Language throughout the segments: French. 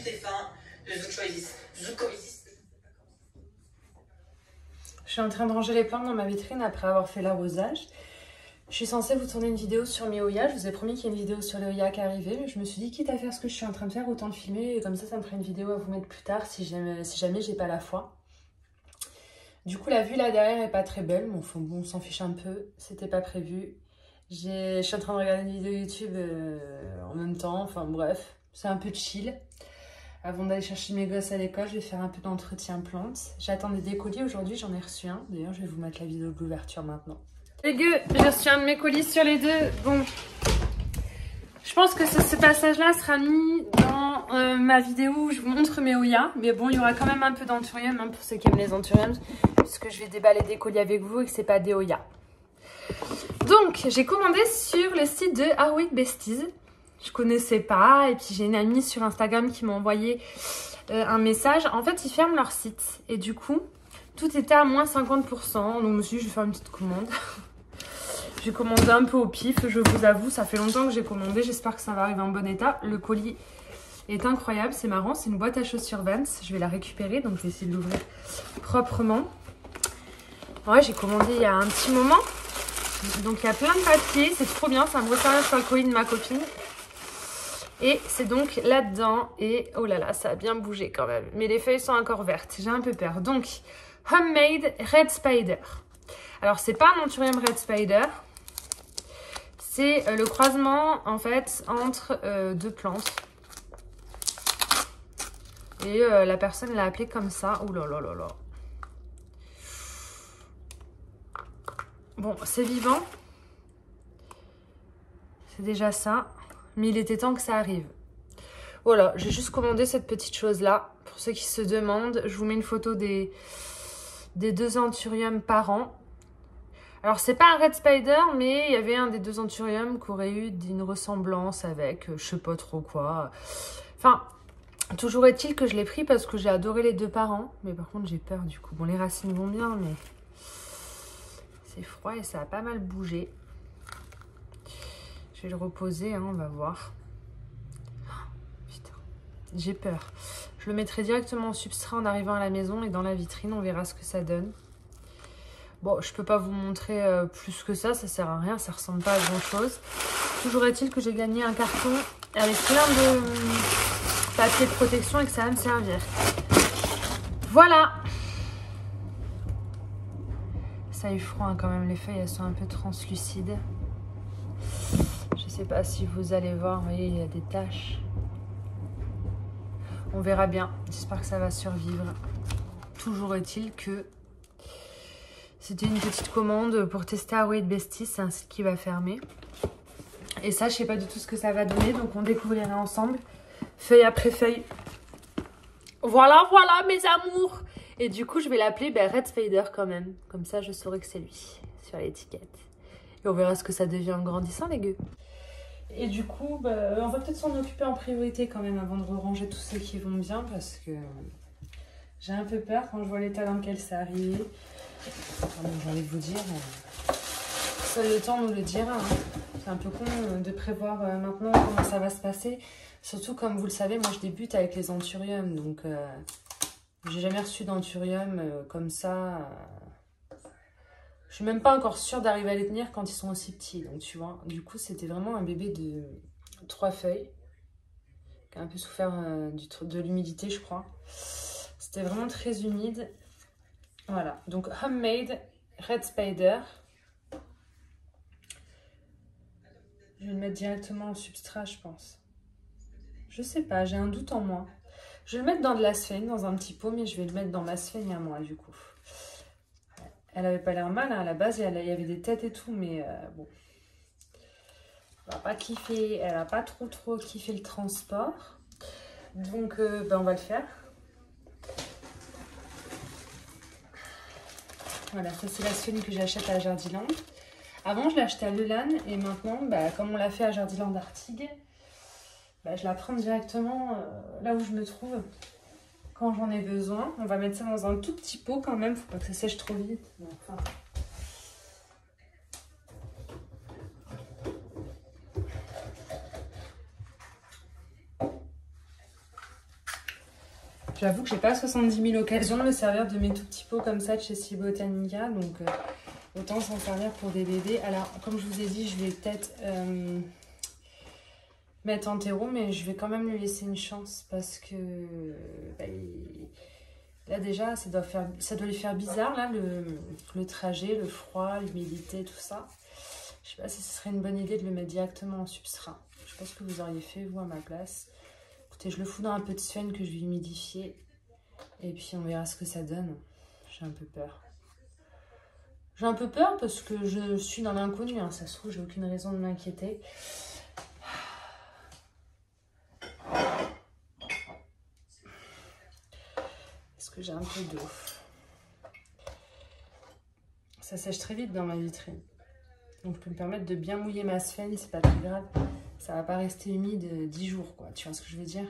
Stéphane de Zukoisis. Je suis en train de ranger les plantes dans ma vitrine après avoir fait l'arrosage. Je suis censée vous tourner une vidéo sur mes Hoya. Je vous ai promis qu'il y a une vidéo sur les Hoya qui arrivait. Mais je me suis dit, quitte à faire ce que je suis en train de faire, autant le filmer. Et comme ça me fera une vidéo à vous mettre plus tard si jamais j'ai pas la foi. Du coup, la vue là derrière est pas très belle. Bon, on s'en fiche un peu. C'était pas prévu. Je suis en train de regarder une vidéo YouTube en même temps. Enfin bref, c'est un peu chill. Avant d'aller chercher mes gosses à l'école, je vais faire un peu d'entretien plantes. J'attendais des colis aujourd'hui, j'en ai reçu un. D'ailleurs, je vais vous mettre la vidéo de l'ouverture maintenant. Les gars, j'ai reçu un de mes colis sur les deux. Bon, je pense que ce passage-là sera mis dans ma vidéo où je vous montre mes Hoya. Mais bon, il y aura quand même un peu d'anthurium hein, pour ceux qui aiment les anthuriums. Puisque je vais déballer des colis avec vous et que c'est pas des Hoya. Donc, j'ai commandé sur le site de Are Besties. Je connaissais pas et puis j'ai une amie sur Instagram qui m'a envoyé un message. En fait, ils ferment leur site et du coup, tout était à moins 50%. Donc, je me suis dit, je vais faire une petite commande. J'ai commandé un peu au pif, je vous avoue. Ça fait longtemps que j'ai commandé. J'espère que ça va arriver en bon état. Le colis est incroyable, c'est marrant. C'est une boîte à chaussures Vans. Je vais la récupérer, donc je vais essayer de l'ouvrir proprement. Ouais, j'ai commandé il y a un petit moment. Donc, il y a plein de papiers. C'est trop bien. Ça me ressemble sur le colis de ma copine. Et c'est donc là-dedans. Et oh là là, ça a bien bougé quand même. Mais les feuilles sont encore vertes. J'ai un peu peur. Donc, Homemade Red Spider. Alors, c'est pas un anthurium Red Spider. C'est le croisement, en fait, entre deux plantes. Et la personne l'a appelé comme ça. Ouh là là là là. Bon, c'est vivant. C'est déjà ça. Mais il était temps que ça arrive. Voilà, j'ai juste commandé cette petite chose-là. Pour ceux qui se demandent, je vous mets une photo des deux anthuriums par an. Alors, c'est pas un Red Spider, mais il y avait un des deux anthuriums qui aurait eu une ressemblance avec je sais pas trop quoi. Enfin, toujours est-il que je l'ai pris parce que j'ai adoré les deux par an. Mais par contre, j'ai peur du coup. Bon, les racines vont bien, mais c'est froid et ça a pas mal bougé. Je vais le reposer, hein, on va voir. J'ai peur. Je le mettrai directement en substrat en arrivant à la maison et dans la vitrine, on verra ce que ça donne. Bon, je peux pas vous montrer plus que ça sert à rien, ça ressemble pas à grand chose. Toujours est-il que j'ai gagné un carton avec plein de papier de protection et que ça va me servir. Voilà. Ça a eu froid hein, quand même, les feuilles elles sont un peu translucides. Je sais pas si vous allez voir, vous voyez, il y a des taches. On verra bien. J'espère que ça va survivre. Toujours est-il que c'était une petite commande pour tester Are Besties. C'est un site qui va fermer. Et ça, je sais pas du tout ce que ça va donner. Donc, on découvrira ensemble. Feuille après feuille. Voilà, voilà, mes amours. Et du coup, je vais l'appeler Red Spider quand même. Comme ça, je saurai que c'est lui sur l'étiquette. Et on verra ce que ça devient en grandissant, les gueux. Et du coup, on va peut-être s'en occuper en priorité quand même avant de ranger tous ceux qui vont bien parce que j'ai un peu peur quand je vois l'état dans lequel ça arrive. J'ai envie de vous dire, seul le temps nous le dira. Hein. C'est un peu con de prévoir maintenant comment ça va se passer. Surtout comme vous le savez, moi je débute avec les anthuriums. Donc j'ai jamais reçu d'anthurium comme ça. Je suis même pas encore sûre d'arriver à les tenir quand ils sont aussi petits. Donc, tu vois, du coup, c'était vraiment un bébé de 3 feuilles. Qui a un peu souffert de l'humidité, je crois. C'était vraiment très humide. Voilà. Donc, Homemade Red Spider. Je vais le mettre directement en substrat, je pense. Je sais pas, j'ai un doute en moi. Je vais le mettre dans de la sphène, dans un petit pot, mais je vais le mettre dans ma sphène à moi, du coup. Elle avait pas l'air mal, hein, à la base, il y avait des têtes et tout, mais bon. Elle n'a pas kiffé, elle n'a pas trop kiffé le transport. Donc, on va le faire. Voilà, ça c'est la sphène que j'achète à Jardiland. Avant, je l'achetais à Leulan et maintenant, comme on l'a fait à Jardiland Artigues, je la prends directement là où je me trouve. Quand j'en ai besoin, on va mettre ça dans un tout petit pot quand même, faut pas que ça sèche trop vite. Enfin. J'avoue que j'ai pas 70 000 occasions de me servir de mes tout petits pots comme ça de chez Si Botanica, donc autant s'en servir pour des bébés. Alors, comme je vous ai dit, je vais peut-être mettre en terreau, mais je vais quand même lui laisser une chance parce que bah, là déjà, ça doit lui faire bizarre, là, le trajet, le froid, l'humidité, tout ça. Je sais pas si ce serait une bonne idée de le mettre directement en substrat. Je sais pas ce que vous auriez fait, vous, à ma place. Écoutez, je le fous dans un peu de suène que je vais humidifier. Et puis, on verra ce que ça donne. J'ai un peu peur. J'ai un peu peur parce que je suis dans l'inconnu. Hein. Ça se trouve, j'ai aucune raison de m'inquiéter. Est-ce que j'ai un peu d'eau? Ça sèche très vite dans ma vitrine. Donc, je peux me permettre de bien mouiller ma sphène. C'est pas très grave. Ça va pas rester humide 10 jours, quoi. Tu vois ce que je veux dire?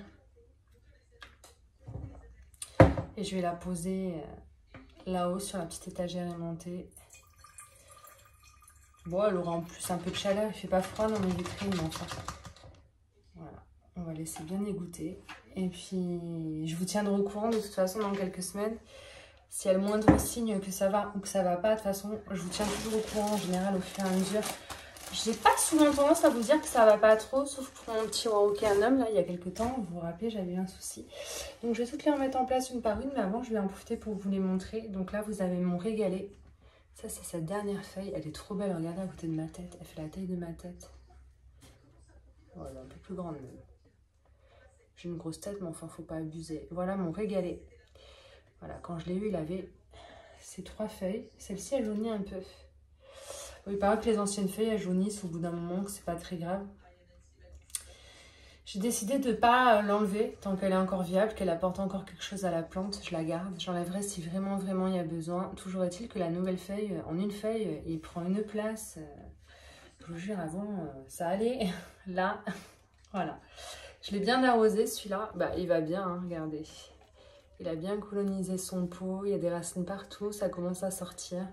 Et je vais la poser là-haut sur la petite étagère aimantée. Bon, elle aura en plus un peu de chaleur. Il fait pas froid dans mes vitrines, mais enfin. Voilà. On va laisser bien égoutter. Et puis, je vous tiendrai au courant de toute façon dans quelques semaines. S'il y a le moindre signe que ça va ou que ça va pas, de toute façon, je vous tiens toujours au courant en général au fur et à mesure. J'ai pas souvent tendance à vous dire que ça va pas trop, sauf pour mon petit Rocaneum, là, il y a quelques temps. Vous vous rappelez, j'avais eu un souci. Donc, je vais toutes les remettre en place une par une, mais avant, je vais en profiter pour vous les montrer. Donc là, vous avez mon régalé. Ça, c'est sa dernière feuille. Elle est trop belle, regardez à côté de ma tête. Elle fait la taille de ma tête. Oh, elle est un peu plus grande même. J'ai une grosse tête, mais enfin, faut pas abuser. Voilà mon régalé. Voilà, quand je l'ai eu, il avait ces 3 feuilles. Celle-ci, elle jaunit un peu. Il paraît que les anciennes feuilles, elles jaunissent au bout d'un moment, que c'est pas très grave. J'ai décidé de ne pas l'enlever tant qu'elle est encore viable, qu'elle apporte encore quelque chose à la plante. Je la garde. J'enlèverai si vraiment, vraiment il y a besoin. Toujours est-il que la nouvelle feuille, en une feuille, il prend une place. Je vous jure, avant, ça allait. Là, voilà. Je l'ai bien arrosé, celui-là. Bah, il va bien, hein, regardez. Il a bien colonisé son pot. Il y a des racines partout. Ça commence à sortir.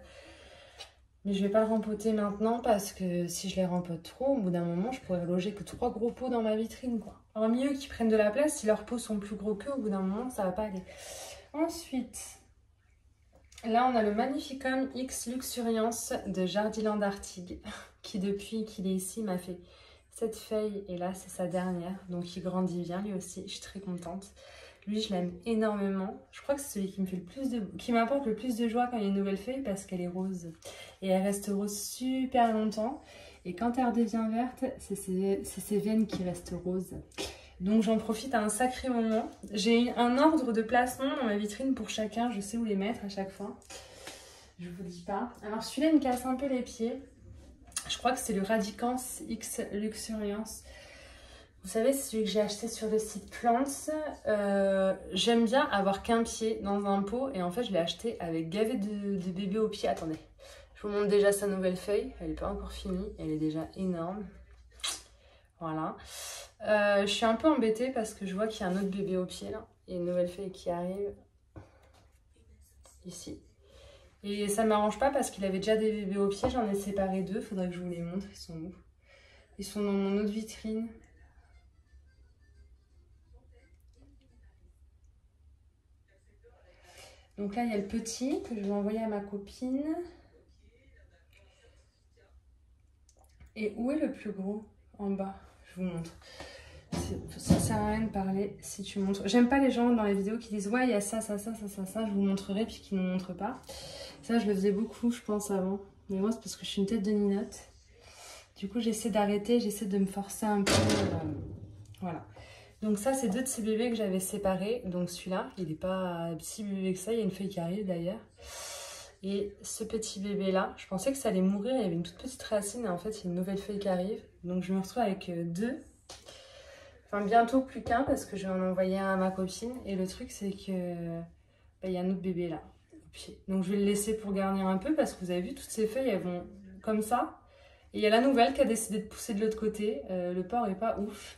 Mais je vais pas le rempoter maintenant parce que si je les rempote trop, au bout d'un moment, je pourrais loger que 3 gros pots dans ma vitrine, quoi. Alors, mieux qu'ils prennent de la place, si leurs pots sont plus gros qu'eux, au bout d'un moment, ça va pas aller. Ensuite, là, on a le Magnificum X Luxuriance de Jardiland Artigue, qui depuis qu'il est ici m'a fait cette feuille. Et là, c'est sa dernière, donc il grandit bien lui aussi. Je suis très contente. Lui, je l'aime énormément. Je crois que c'est celui qui me fait le plus qui m'apporte le plus de joie quand il y a une nouvelle feuille parce qu'elle est rose. Et elle reste rose super longtemps. Et quand elle redevient verte, c'est ses veines qui restent roses. Donc j'en profite à un sacré moment. J'ai un ordre de placement dans ma vitrine pour chacun. Je sais où les mettre à chaque fois. Je vous dis pas. Alors celui-là, il me casse un peu les pieds. Je crois que c'est le Radicans X Luxuriance. Vous savez, c'est celui que j'ai acheté sur le site Plants. J'aime bien avoir qu'un pied dans un pot. Et en fait, je l'ai acheté avec gavé de bébés au pied. Attendez, je vous montre déjà sa nouvelle feuille. Elle n'est pas encore finie. Elle est déjà énorme. Voilà. Je suis un peu embêtée parce que je vois qu'il y a un autre bébé au pied là. Il y a une nouvelle feuille qui arrive. Ici. Et ça ne m'arrange pas parce qu'il avait déjà des bébés au pied. J'en ai séparé 2. Faudrait que je vous les montre. Ils sont où? Ils sont dans mon autre vitrine. Donc là, il y a le petit que je vais envoyer à ma copine. Et où est le plus gros? En bas. Je vous montre. Ça sert à rien de parler si tu montres. J'aime pas les gens dans les vidéos qui disent ouais, il y a ça, ça, ça, ça, ça, ça. Je vous montrerai puis qui ne me montrent pas. Ça, je le faisais beaucoup, je pense, avant. Mais moi, c'est parce que je suis une tête de ninotte. Du coup, j'essaie d'arrêter. J'essaie de me forcer un peu. Voilà. Donc ça, c'est 2 de ces bébés que j'avais séparés. Donc celui-là, il n'est pas si bébé que ça. Il y a une feuille qui arrive d'ailleurs. Et ce petit bébé-là, je pensais que ça allait mourir. Il y avait une toute petite racine et en fait, il y a une nouvelle feuille qui arrive. Donc je me retrouve avec 2. Enfin, bientôt plus qu'un parce que je vais en envoyer un à ma copine. Et le truc, c'est que il y a un autre bébé là. Donc je vais le laisser pour garnir un peu parce que vous avez vu, toutes ces feuilles, elles vont comme ça. Et il y a la nouvelle qui a décidé de pousser de l'autre côté. Le porc est pas ouf.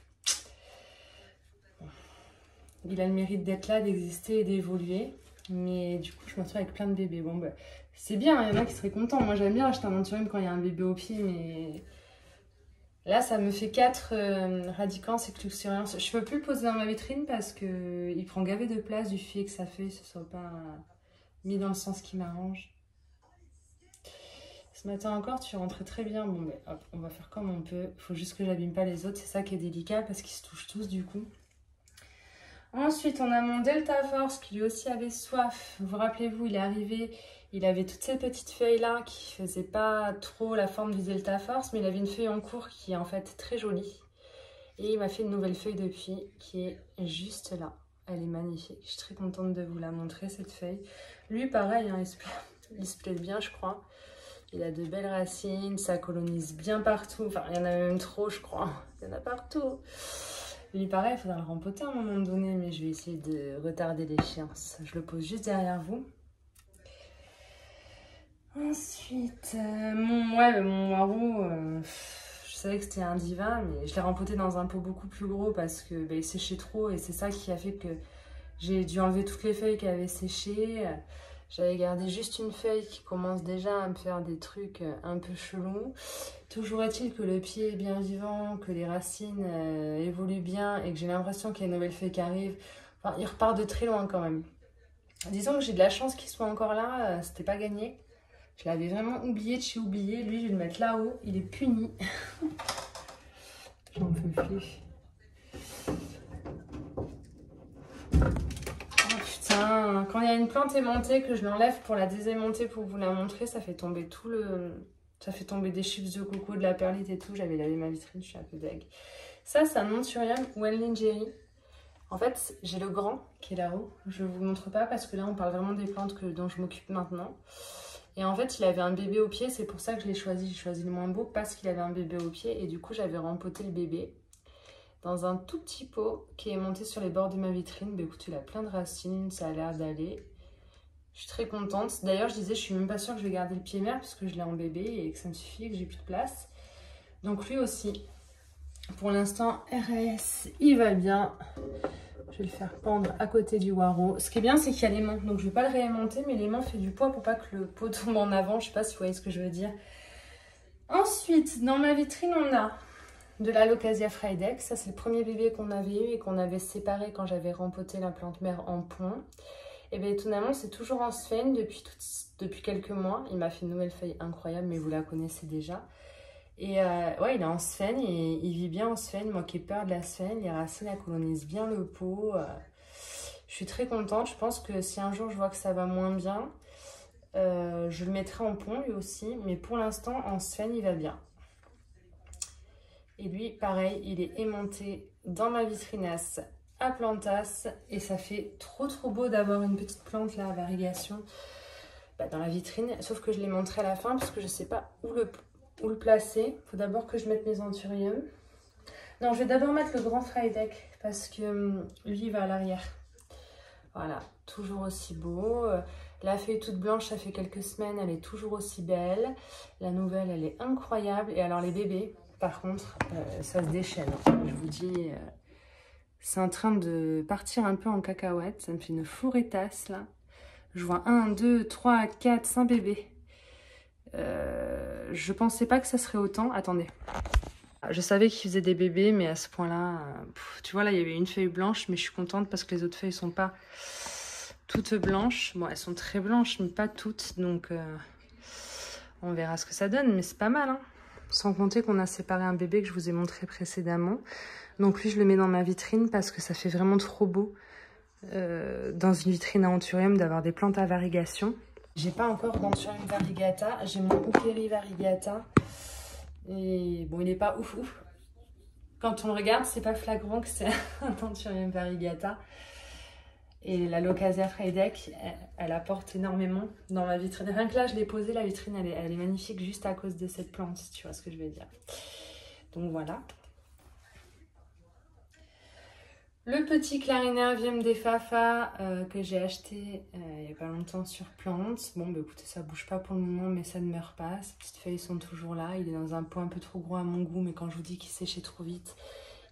Il a le mérite d'être là, d'exister et d'évoluer. Mais du coup, je me retrouve avec plein de bébés. Bon, bah, c'est bien, il y en a qui seraient contents. Moi, j'aime bien acheter un anthurium quand il y a un bébé au pied, mais Là, ça me fait 4 radicans et luxuriants. Je peux plus le poser dans ma vitrine parce que il prend gavé de place du fait que sa feuille ne soit pas mis dans le sens qui m'arrange. Ce matin encore, tu rentrais très bien. Bon, mais hop, on va faire comme on peut. Il faut juste que j'abîme pas les autres. C'est ça qui est délicat parce qu'ils se touchent tous du coup. Ensuite, on a mon Delta Force qui lui aussi avait soif. Vous rappelez-vous, il est arrivé, il avait toutes ces petites feuilles-là qui ne faisaient pas trop la forme du Delta Force, mais il avait une feuille en cours qui est en fait très jolie. Et il m'a fait une nouvelle feuille depuis qui est juste là. Elle est magnifique. Je suis très contente de vous la montrer, cette feuille. Lui, pareil, hein, il se plaît bien, je crois. Il a de belles racines, ça colonise bien partout. Enfin, il y en a même trop, je crois. Il y en a partout. Lui, pareil, il faudra le rempoter à un moment donné, mais je vais essayer de retarder l'échéance. Je le pose juste derrière vous. Ensuite, mon Waro, je savais que c'était un diva, mais je l'ai rempoté dans un pot beaucoup plus gros parce que il séchait trop et c'est ça qui a fait que j'ai dû enlever toutes les feuilles qui avaient séché. J'avais gardé juste une feuille qui commence déjà à me faire des trucs un peu chelous. Toujours est-il que le pied est bien vivant, que les racines évoluent bien et que j'ai l'impression qu'il y a une nouvelle feuille qui arrive. Enfin, il repart de très loin quand même. Disons que j'ai de la chance qu'il soit encore là, c'était pas gagné. Je l'avais vraiment oublié de chez oublié. Lui, je vais le mettre là-haut, il est puni. J'en peux plus. Quand il y a une plante aimantée que je l'enlève pour la désaimanter pour vous la montrer, ça fait tomber tout le... Ça fait tomber des chips de coco, de la perlite et tout. J'avais lavé ma vitrine, je suis un peu deg. Ça, c'est un Montsurium Wenlingeri. En fait, j'ai le grand qui est là-haut. Je ne vous montre pas parce que là, on parle vraiment des plantes dont je m'occupe maintenant. Et en fait, il avait un bébé au pied. C'est pour ça que je l'ai choisi. J'ai choisi le moins beau parce qu'il avait un bébé au pied. Et du coup, j'avais rempoté le bébé dans un tout petit pot qui est monté sur les bords de ma vitrine. Bah, écoutez, il a plein de racines, ça a l'air d'aller. Je suis très contente. D'ailleurs, je disais, je suis même pas sûre que je vais garder le pied mère parce que je l'ai en bébé et que ça me suffit, que j'ai plus de place. Donc lui aussi, pour l'instant, RAS, il va bien. Je vais le faire pendre à côté du Waro. Ce qui est bien, c'est qu'il y a l'aimant. Donc je ne vais pas le réaimanter, mais l'aimant fait du poids pour pas que le pot tombe en avant. Je ne sais pas si vous voyez ce que je veux dire. Ensuite, dans ma vitrine, on a de la Locasia Friedeck. Ça, c'est le premier bébé qu'on avait eu et qu'on avait séparé quand j'avais rempoté la plante mère en pont. Et bien étonnamment, c'est toujours en sphène depuis quelques mois. Il m'a fait une nouvelle feuille incroyable, mais vous la connaissez déjà. Et ouais, il est en sphène et il vit bien en sphène. Moi qui ai peur de la sphène, les racines elles colonisent bien le pot. Je suis très contente. Je pense que si un jour je vois que ça va moins bien, je le mettrai en pont lui aussi. Mais pour l'instant, en sphène, il va bien. Et lui, pareil, il est aimanté dans ma vitrinasse à plantasse. Et ça fait trop beau d'avoir une petite plante là à variegation dans la vitrine. Sauf que je l'ai montré à la fin parce que je ne sais pas où le placer. Il faut d'abord que je mette mes anthuriums. Non, je vais d'abord mettre le grand Friedeck parce que lui, il va à l'arrière. Voilà, toujours aussi beau. La feuille toute blanche, ça fait quelques semaines, elle est toujours aussi belle. La nouvelle, elle est incroyable. Et alors les bébés, par contre, ça se déchaîne. Je vous dis, c'est en train de partir un peu en cacahuète. Ça me fait une fourretasse là. Je vois 1, 2, 3, 4, 5 bébés. Je pensais pas que ça serait autant. Attendez. Je savais qu'ils faisaient des bébés, mais à ce point-là, tu vois, là, il y avait une feuille blanche, mais je suis contente parce que les autres feuilles sont pas toutes blanches. Bon, elles sont très blanches, mais pas toutes, donc on verra ce que ça donne, mais c'est pas mal, hein. Sans compter qu'on a séparé un bébé que je vous ai montré précédemment. Donc lui, je le mets dans ma vitrine parce que ça fait vraiment trop beau dans une vitrine à anthurium d'avoir des plantes à variegation. J'ai pas encore d'anthurium variegata, j'ai mon Hookeri variegata. Et bon, il n'est pas ouf. Quand on le regarde, c'est pas flagrant que c'est un anthurium variegata. Et la Locasia Friedeck, elle apporte énormément dans ma vitrine. Rien que là, je l'ai posée, la vitrine, elle est magnifique juste à cause de cette plante, si tu vois ce que je veux dire. Donc voilà. Le petit clarinarium des Fafa que j'ai acheté il n'y a pas longtemps sur plante. Bon, bah écoutez, ça bouge pas pour le moment, mais ça ne meurt pas. Ces petites feuilles sont toujours là. Il est dans un pot un peu trop gros à mon goût, mais quand je vous dis qu'il séchait trop vite,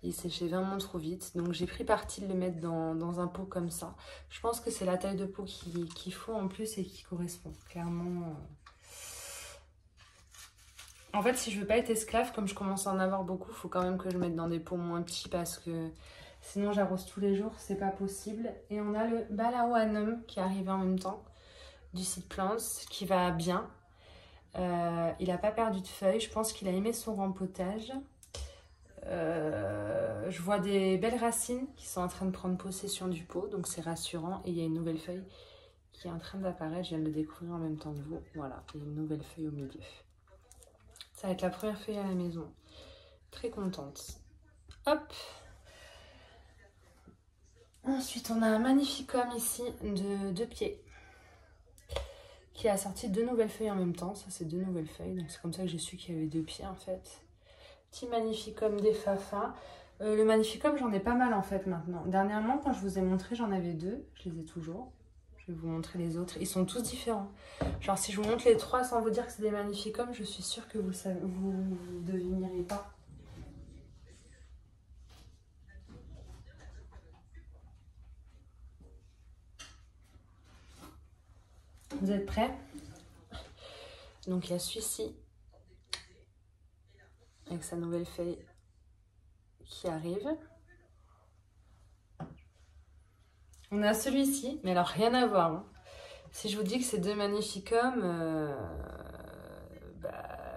il séchait vraiment trop vite. Donc j'ai pris parti de le mettre dans un pot comme ça. Je pense que c'est la taille de pot qu'il faut en plus et qui correspond. Clairement, En fait, si je veux pas être esclave, comme je commence à en avoir beaucoup, il faut quand même que je mette dans des pots moins petits parce que sinon j'arrose tous les jours, c'est pas possible. Et on a le Balaoanum qui est arrivé en même temps du site Plants qui va bien. Il n'a pas perdu de feuilles, je pense qu'il a aimé son rempotage. Je vois des belles racines qui sont en train de prendre possession du pot, donc c'est rassurant. Et il y a une nouvelle feuille qui est en train d'apparaître, je viens de le découvrir en même temps que vous. Voilà, il y a une nouvelle feuille au milieu. Ça va être la première feuille à la maison. Très contente. Hop. Ensuite, on a un magnificum ici de 2 pieds qui a sorti 2 nouvelles feuilles en même temps. Ça, c'est 2 nouvelles feuilles. Donc, c'est comme ça que j'ai su qu'il y avait 2 pieds en fait. Petit magnificum des Fafa. Le magnificum, j'en ai pas mal en fait maintenant. Dernièrement, quand je vous ai montré, j'en avais 2. Je les ai toujours. Je vais vous montrer les autres. Ils sont tous différents. Genre, si je vous montre les 3 sans vous dire que c'est des magnificums, je suis sûre que vous ne devinerez pas. Vous êtes prêts? Donc, il y a celui-ci avec sa nouvelle feuille qui arrive. On a celui-ci, mais alors rien à voir. Hein. Si je vous dis que c'est 2 magnificums,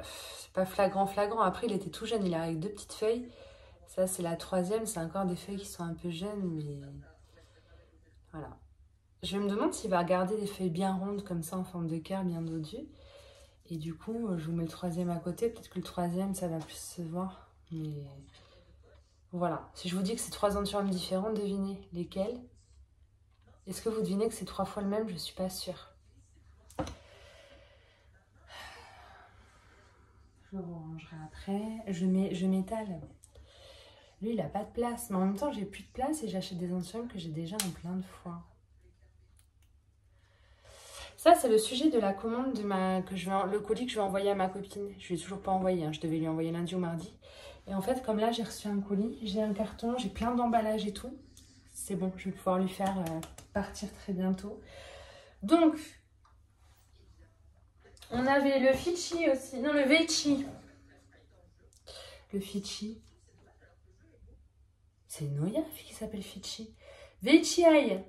c'est pas flagrant. Après, il était tout jeune, il a avec 2 petites feuilles. Ça, c'est la 3e, c'est encore des feuilles qui sont un peu jeunes, mais voilà. Je me demande s'il va garder des feuilles bien rondes comme ça, en forme de cœur, bien dodues. Et du coup, je vous mets le 3e à côté. Peut-être que le 3e, ça va plus se voir. Mais voilà. Si je vous dis que c'est 3 anthuriums différents, devinez lesquels. Est-ce que vous devinez que c'est 3 fois le même? Je suis pas sûre. Je le rangerai après. Je m'étale. Lui, il n'a pas de place. Mais en même temps, j'ai plus de place et j'achète des anthuriums que j'ai déjà en plein de fois. Ça, c'est le sujet de la commande de le colis que je vais envoyer à ma copine. Je lui ai toujours pas envoyé. Hein. Je devais lui envoyer lundi ou mardi. Et en fait, comme là, j'ai reçu un colis, j'ai un carton, j'ai plein d'emballages et tout. C'est bon, je vais pouvoir lui faire partir très bientôt. Donc, on avait le Fichi aussi. Non, le Veichi. Le Fichi. C'est une Noya qui s'appelle Fichi. Veichiai.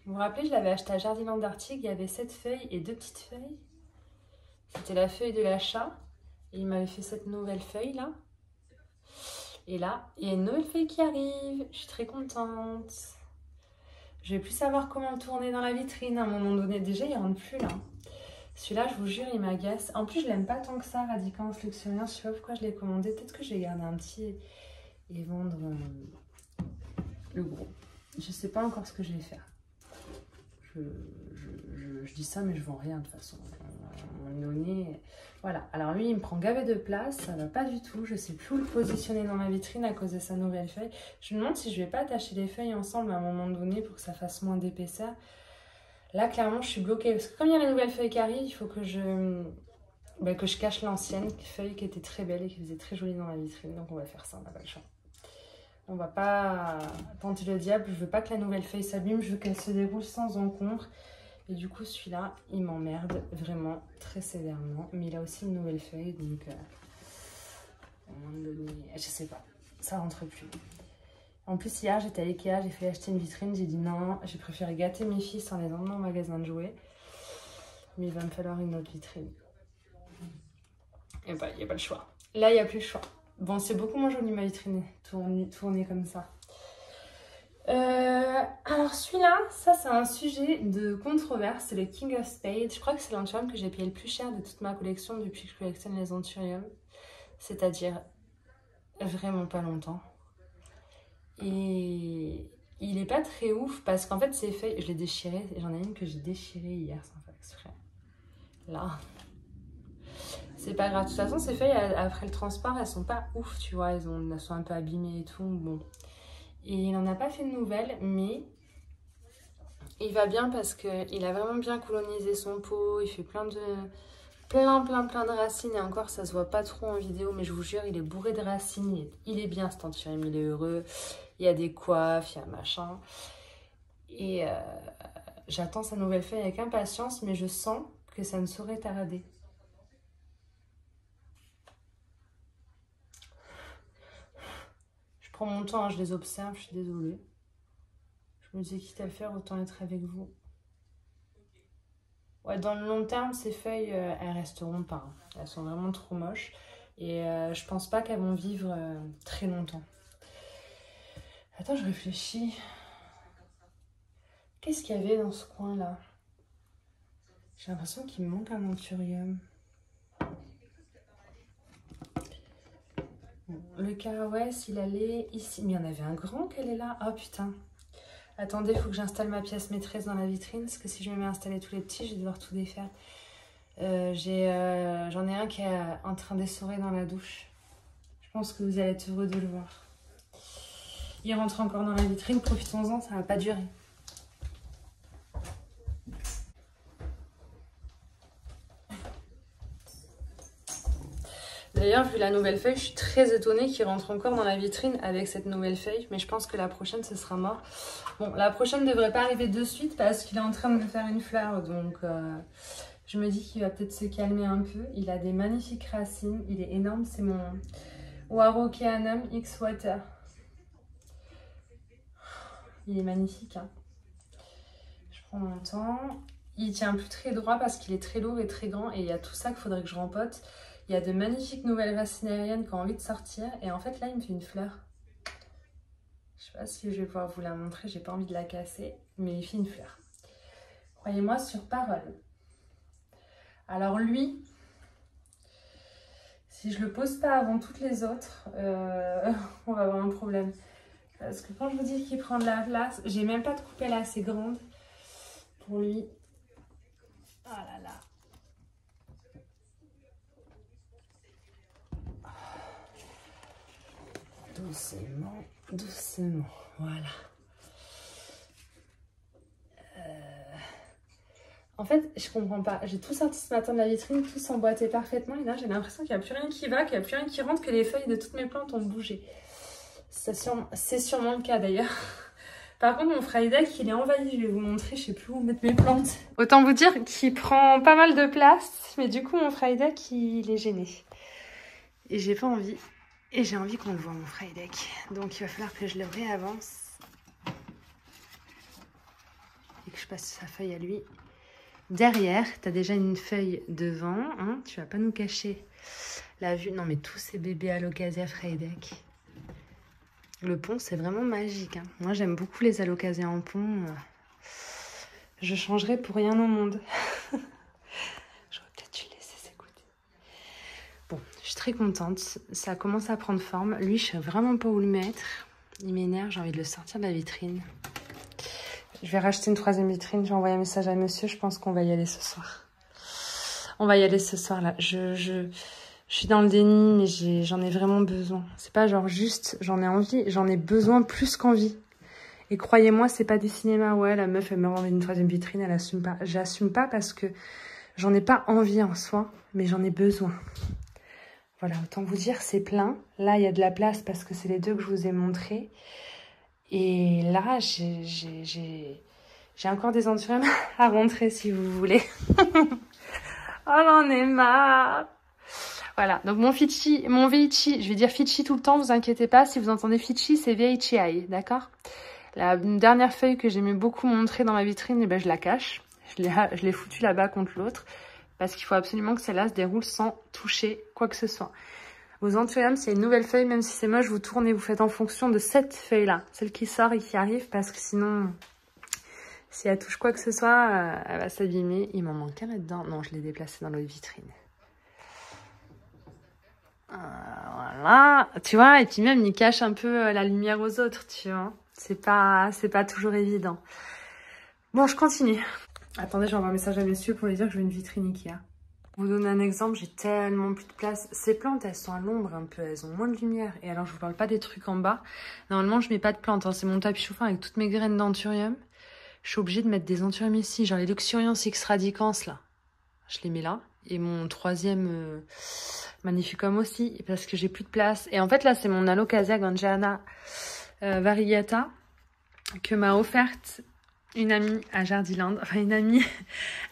Vous vous rappelez, je l'avais acheté à Jardiland d'Artigues. Il y avait 7 feuilles et 2 petites feuilles. C'était la feuille de l'achat. Et il m'avait fait cette nouvelle feuille là. Et là, il y a une nouvelle feuille qui arrive. Je suis très contente. Je vais plus savoir comment le tourner dans la vitrine à un moment donné. Déjà, il ne rentre plus là. Celui-là, je vous jure, il m'agace. En plus, je l'aime pas tant que ça, Radicans Luxuriens. Je sais pas pourquoi je l'ai commandé. Peut-être que je vais garder un petit et vendre le gros. Je sais pas encore ce que je vais faire. Je dis ça, mais je vends rien de toute façon. Voilà. Alors lui, il me prend gavé de place. Ça va pas du tout. Je sais plus où le positionner dans ma vitrine à cause de sa nouvelle feuille. Je me demande si je vais pas attacher les feuilles ensemble à un moment donné pour que ça fasse moins d'épaisseur. Là, clairement, je suis bloquée. Parce que comme il y a la nouvelle feuille qui arrive, il faut que je cache l'ancienne feuille qui était très belle et qui faisait très jolie dans la vitrine. Donc on va faire ça, on n'a pas le choix. On va pas tenter le diable. Je veux pas que la nouvelle feuille s'abîme. Je veux qu'elle se déroule sans encombre. Et du coup, celui-là, il m'emmerde vraiment très sévèrement. Mais il a aussi une nouvelle feuille. Donc, à un moment donné, je sais pas. Ça rentre plus. En plus, hier, j'étais à Ikea. J'ai fait acheter une vitrine. J'ai dit non. J'ai préféré gâter mes fils en les emmenant au magasin de jouets. Mais il va me falloir une autre vitrine. Et bah, il n'y a pas le choix. Là, il n'y a plus le choix. Bon, c'est beaucoup moins joli ma vitrine tournée comme ça. Alors celui-là, ça c'est un sujet de controverse, c'est le King of Spades. Je crois que c'est l'anthurium que j'ai payé le plus cher de toute ma collection depuis que je collectionne les anthuriums. C'est-à-dire vraiment pas longtemps. Et il est pas très ouf parce qu'en fait ces feuilles, je l'ai déchiré. J'en ai une que j'ai déchirée hier sans faire exprès. Là. C'est pas grave. De toute façon, ces feuilles, après le transport, elles sont pas ouf, tu vois. Elles sont un peu abîmées et tout. Bon. Et il n'en a pas fait de nouvelles, mais il va bien parce qu'il a vraiment bien colonisé son pot. Il fait plein de racines. Et encore, ça se voit pas trop en vidéo, mais je vous jure, il est bourré de racines. Il est bien, cet anthurium, il est heureux. Il y a des coiffes, il y a machin. Et j'attends sa nouvelle feuille avec impatience, mais je sens que ça ne saurait tarder. prends mon temps, hein, je les observe, je suis désolée. Je me disais quitte à le faire, autant être avec vous. Ouais, dans le long terme, ces feuilles, elles resteront pas. Hein. Elles sont vraiment trop moches. Et je pense pas qu'elles vont vivre très longtemps. Attends, je réfléchis. Qu'est-ce qu'il y avait dans ce coin-là? J'ai l'impression qu'il me manque un anthurium. Le carouès, il allait ici. Mais il y en avait un grand qu'elle est là. Oh putain. Attendez, il faut que j'installe ma pièce maîtresse dans la vitrine. Parce que si je me mets à installer tous les petits, je vais devoir tout défaire. J'en ai un qui est en train d'essorer dans la douche. Je pense que vous allez être heureux de le voir. Il rentre encore dans la vitrine. Profitons-en, ça va pas durer. D'ailleurs, vu la nouvelle feuille, je suis très étonnée qu'il rentre encore dans la vitrine avec cette nouvelle feuille. Mais je pense que la prochaine, ce sera mort. Bon, la prochaine ne devrait pas arriver de suite parce qu'il est en train de me faire une fleur. Donc, je me dis qu'il va peut-être se calmer un peu. Il a des magnifiques racines. Il est énorme. C'est mon Warockeanum X Water. Il est magnifique. Hein. Je prends mon temps. Il tient plus très droit parce qu'il est très lourd et très grand. Et il y a tout ça qu'il faudrait que je rempote. Il y a de magnifiques nouvelles racines aériennes qui ont envie de sortir. Et en fait, là, il me fait une fleur. Je sais pas si je vais pouvoir vous la montrer. J'ai pas envie de la casser. Mais il fait une fleur. Croyez-moi sur parole. Alors lui, si je le pose pas avant toutes les autres, on va avoir un problème. Parce que quand je vous dis qu'il prend de la place, j'ai même pas de coupelle assez grande pour lui. Oh là là. Doucement, doucement, voilà. En fait, je comprends pas. J'ai tout sorti ce matin de la vitrine, tout s'emboîtait parfaitement. Et là, j'ai l'impression qu'il n'y a plus rien qui va, qu'il n'y a plus rien qui rentre, que les feuilles de toutes mes plantes ont bougé. C'est sûrement le cas d'ailleurs. Par contre, mon Frydek, il est envahi. Je vais vous montrer, je sais plus où mettre mes plantes. Autant vous dire qu'il prend pas mal de place. Mais du coup, mon Frydek, il est gêné. Et j'ai pas envie. Et j'ai envie qu'on le voit, mon Frydek. Donc, il va falloir que je le réavance. Et que je passe sa feuille à lui. Derrière, tu as déjà une feuille devant. Hein, tu vas pas nous cacher la vue. Non, mais tous ces bébés Alocasia Frydek. Le pont, c'est vraiment magique. Hein. Moi, j'aime beaucoup les Alocasia en pont. Je changerais pour rien au monde. J'aurais peut-être dû le laisser s'écouter. Bon, je suis très contente. Ça commence à prendre forme. Lui, je sais vraiment pas où le mettre. Il m'énerve. J'ai envie de le sortir de la vitrine. Je vais racheter une troisième vitrine. J'ai envoyé un message à monsieur. Je pense qu'on va y aller ce soir. On va y aller ce soir, là. Je suis dans le déni, mais j'en ai vraiment besoin. C'est pas genre juste, j'en ai envie. J'en ai besoin plus qu'envie. Et croyez-moi, c'est pas du cinéma. Ouais, la meuf, elle me rend une troisième vitrine. Elle assume pas. J'assume pas parce que j'en ai pas envie en soi, mais j'en ai besoin. Voilà, autant vous dire, c'est plein. Là, il y a de la place parce que c'est les deux que je vous ai montrés. Et là, j'ai encore des anthuriums à rentrer si vous voulez. Oh, j'en ai marre. Voilà, donc mon Veichi, je vais dire Fichi tout le temps, vous inquiétez pas. Si vous entendez Fichi, c'est Veichi, d'accord? La dernière feuille que j'aimais beaucoup montrer dans ma vitrine, eh ben, je la cache. Je l'ai foutue là-bas contre l'autre. Parce qu'il faut absolument que celle-là se déroule sans toucher quoi que ce soit. Vos anthuriums, c'est une nouvelle feuille, même si c'est moche, vous tournez, vous faites en fonction de cette feuille-là, celle qui sort et qui arrive, parce que sinon, si elle touche quoi que ce soit, elle va s'abîmer. Il m'en manque un là-dedans. Non, je l'ai déplacé dans l'autre vitrine. Voilà, tu vois, et puis même, il cache un peu la lumière aux autres, tu vois. C'est pas toujours évident. Bon, je continue. Attendez, j'envoie un message à monsieur pour lui dire que je veux une vitrine Ikea. Pour vous donner un exemple, j'ai tellement plus de place. Ces plantes, elles sont à l'ombre un peu, elles ont moins de lumière. Et alors, je vous parle pas des trucs en bas. Normalement, je mets pas de plantes, hein. C'est mon tapis chauffant avec toutes mes graines d'anthurium. Je suis obligée de mettre des anthuriums ici, genre les Luxurians X Radicans, là. Je les mets là. Et mon troisième Magnificum aussi, parce que j'ai plus de place. Et en fait, là, c'est mon Alocasia Gangana variegata que m'a offerte une amie à Jardiland. Enfin, une amie,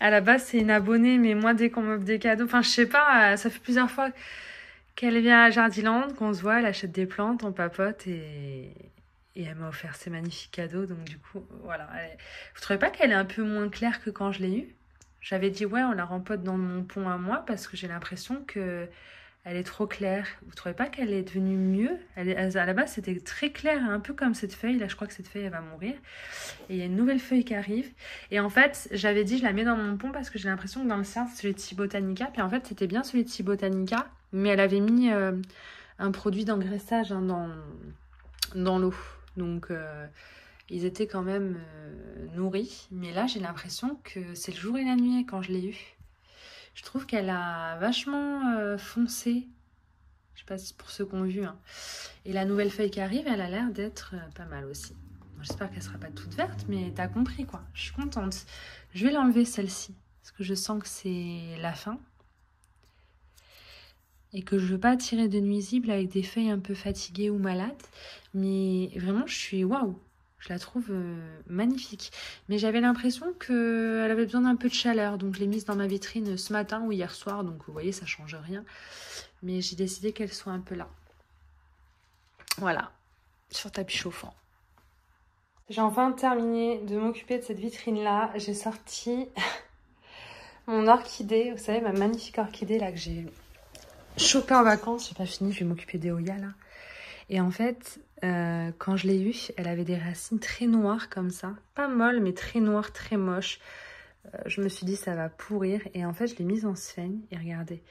à la base, c'est une abonnée, mais moi, dès qu'on m'offre des cadeaux, enfin, je sais pas, ça fait plusieurs fois qu'elle vient à Jardiland, qu'on se voit, elle achète des plantes, on papote et elle m'a offert ces magnifiques cadeaux. Donc du coup, voilà. Vous trouvez pas qu'elle est un peu moins claire que quand je l'ai eue? J'avais dit ouais, on la rempote dans mon pont à moi parce que j'ai l'impression que elle est trop claire. Vous trouvez pas qu'elle est devenue mieux? À la base, c'était très clair, un peu comme cette feuille. Là, je crois que cette feuille, elle va mourir. Et il y a une nouvelle feuille qui arrive. Et en fait, j'avais dit, je la mets dans mon pont parce que j'ai l'impression que dans le sien, c'est celui de Sea Botanica. Puis en fait, c'était bien celui de Sea Botanica. Mais elle avait mis un produit d'engraissage hein, dans l'eau. Donc, ils étaient quand même nourris. Mais là, j'ai l'impression que c'est le jour et la nuit quand je l'ai eue. Je trouve qu'elle a vachement foncé. Je sais pas si pour ceux qui ont vu. Hein. Et la nouvelle feuille qui arrive, elle a l'air d'être pas mal aussi. J'espère qu'elle sera pas toute verte, mais t'as compris quoi. Je suis contente. Je vais l'enlever celle-ci. Parce que je sens que c'est la fin. Et que je veux pas attirer de nuisibles avec des feuilles un peu fatiguées ou malades. Mais vraiment, je suis waouh. Je la trouve magnifique. Mais j'avais l'impression qu'elle avait besoin d'un peu de chaleur. Donc je l'ai mise dans ma vitrine ce matin ou hier soir. Donc vous voyez, ça change rien. Mais j'ai décidé qu'elle soit un peu là. Voilà. Sur tapis chauffant. J'ai enfin terminé de m'occuper de cette vitrine-là. J'ai sorti mon orchidée. Vous savez, ma magnifique orchidée là que j'ai chopée en vacances. J'ai pas fini, je vais m'occuper des Oya là. Et en fait, quand je l'ai eue, elle avait des racines très noires comme ça. Pas molles, mais très noires, très moches. Je me suis dit, ça va pourrir. Et en fait, je l'ai mise en sphène. Et regardez,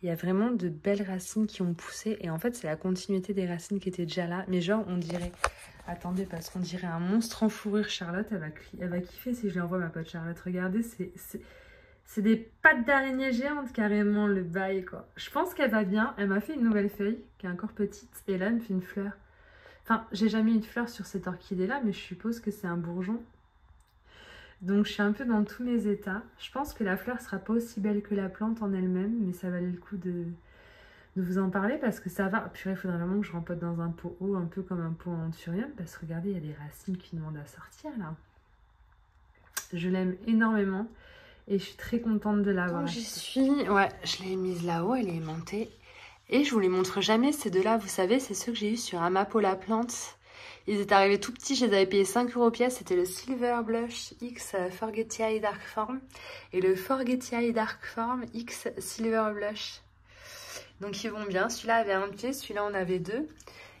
il y a vraiment de belles racines qui ont poussé. Et en fait, c'est la continuité des racines qui étaient déjà là. Mais genre, on dirait... Attendez, parce qu'on dirait un monstre en fourrure. Charlotte, elle va kiffer si je lui envoie ma pote Charlotte. Regardez, c'est des pattes d'araignée géantes carrément le bail quoi. Je pense qu'elle va bien. Elle m'a fait une nouvelle feuille qui est encore petite. Et là, elle me fait une fleur. Enfin, j'ai jamais eu de fleur sur cette orchidée là, mais je suppose que c'est un bourgeon. Donc je suis un peu dans tous mes états. Je pense que la fleur sera pas aussi belle que la plante en elle-même, mais ça valait le coup de vous en parler parce que ça va. Puis il faudrait vraiment que je rempote dans un pot haut, un peu comme un pot en anthurium, parce que regardez, il y a des racines qui demandent à sortir là. Je l'aime énormément et je suis très contente de l'avoir. J'y suis, ouais, je l'ai mise là-haut, elle est aimantée. Et je vous les montre jamais, ces deux-là, vous savez, c'est ceux que j'ai eu sur Amapola Plante. Ils étaient arrivés tout petits, je les avais payés 5 € pièce. C'était le Silver Blush X Forget Eye Dark Form et le Forget Eye Dark Form X Silver Blush. Donc ils vont bien. Celui-là avait un pied, celui-là en avait deux.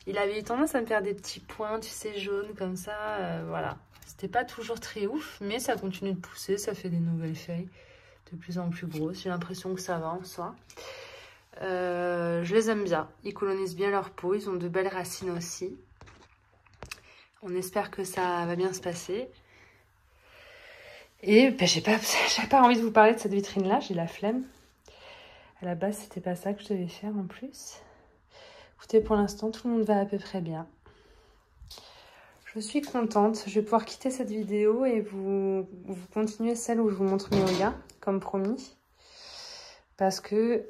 Il avait eu tendance à me faire des petits points, tu sais, jaunes comme ça. Voilà. C'était pas toujours très ouf, mais ça continue de pousser. Ça fait des nouvelles feuilles de plus en plus grosses. J'ai l'impression que ça va en soi. Je les aime bien. Ils colonisent bien leur peau. Ils ont de belles racines aussi. On espère que ça va bien se passer. Et ben, j'ai pas envie de vous parler de cette vitrine-là. J'ai la flemme. À la base, c'était pas ça que je devais faire en plus. Écoutez, pour l'instant, tout le monde va à peu près bien. Je suis contente. Je vais pouvoir quitter cette vidéo et vous continuez celle où je vous montre mes Oya, comme promis. Parce que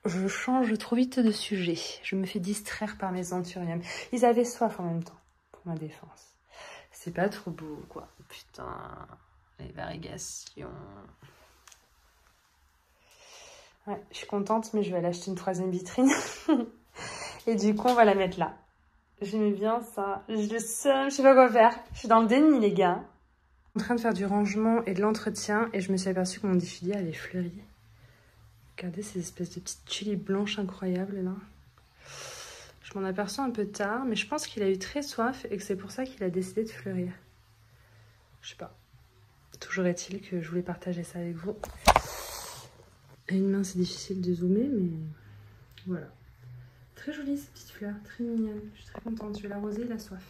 je change trop vite de sujet. Je me fais distraire par mes anthuriums. Ils avaient soif en même temps, pour ma défense. C'est pas trop beau, quoi. Putain, les varigations. Ouais, je suis contente, mais je vais aller acheter une troisième vitrine. Et du coup, on va la mettre là. J'aimais bien ça. J'ai le seum, je sais pas quoi faire. Je suis dans le déni, les gars. Je suis en train de faire du rangement et de l'entretien et je me suis aperçue que mon diffusier avait fleuri. Regardez ces espèces de petites tulipes blanches incroyables là. Je m'en aperçois un peu tard, mais je pense qu'il a eu très soif et que c'est pour ça qu'il a décidé de fleurir. Je sais pas. Toujours est-il que je voulais partager ça avec vous. À une main, c'est difficile de zoomer, mais voilà. Très jolie cette petite fleur, très mignonne. Je suis très contente. Je vais l'arroser, il a soif.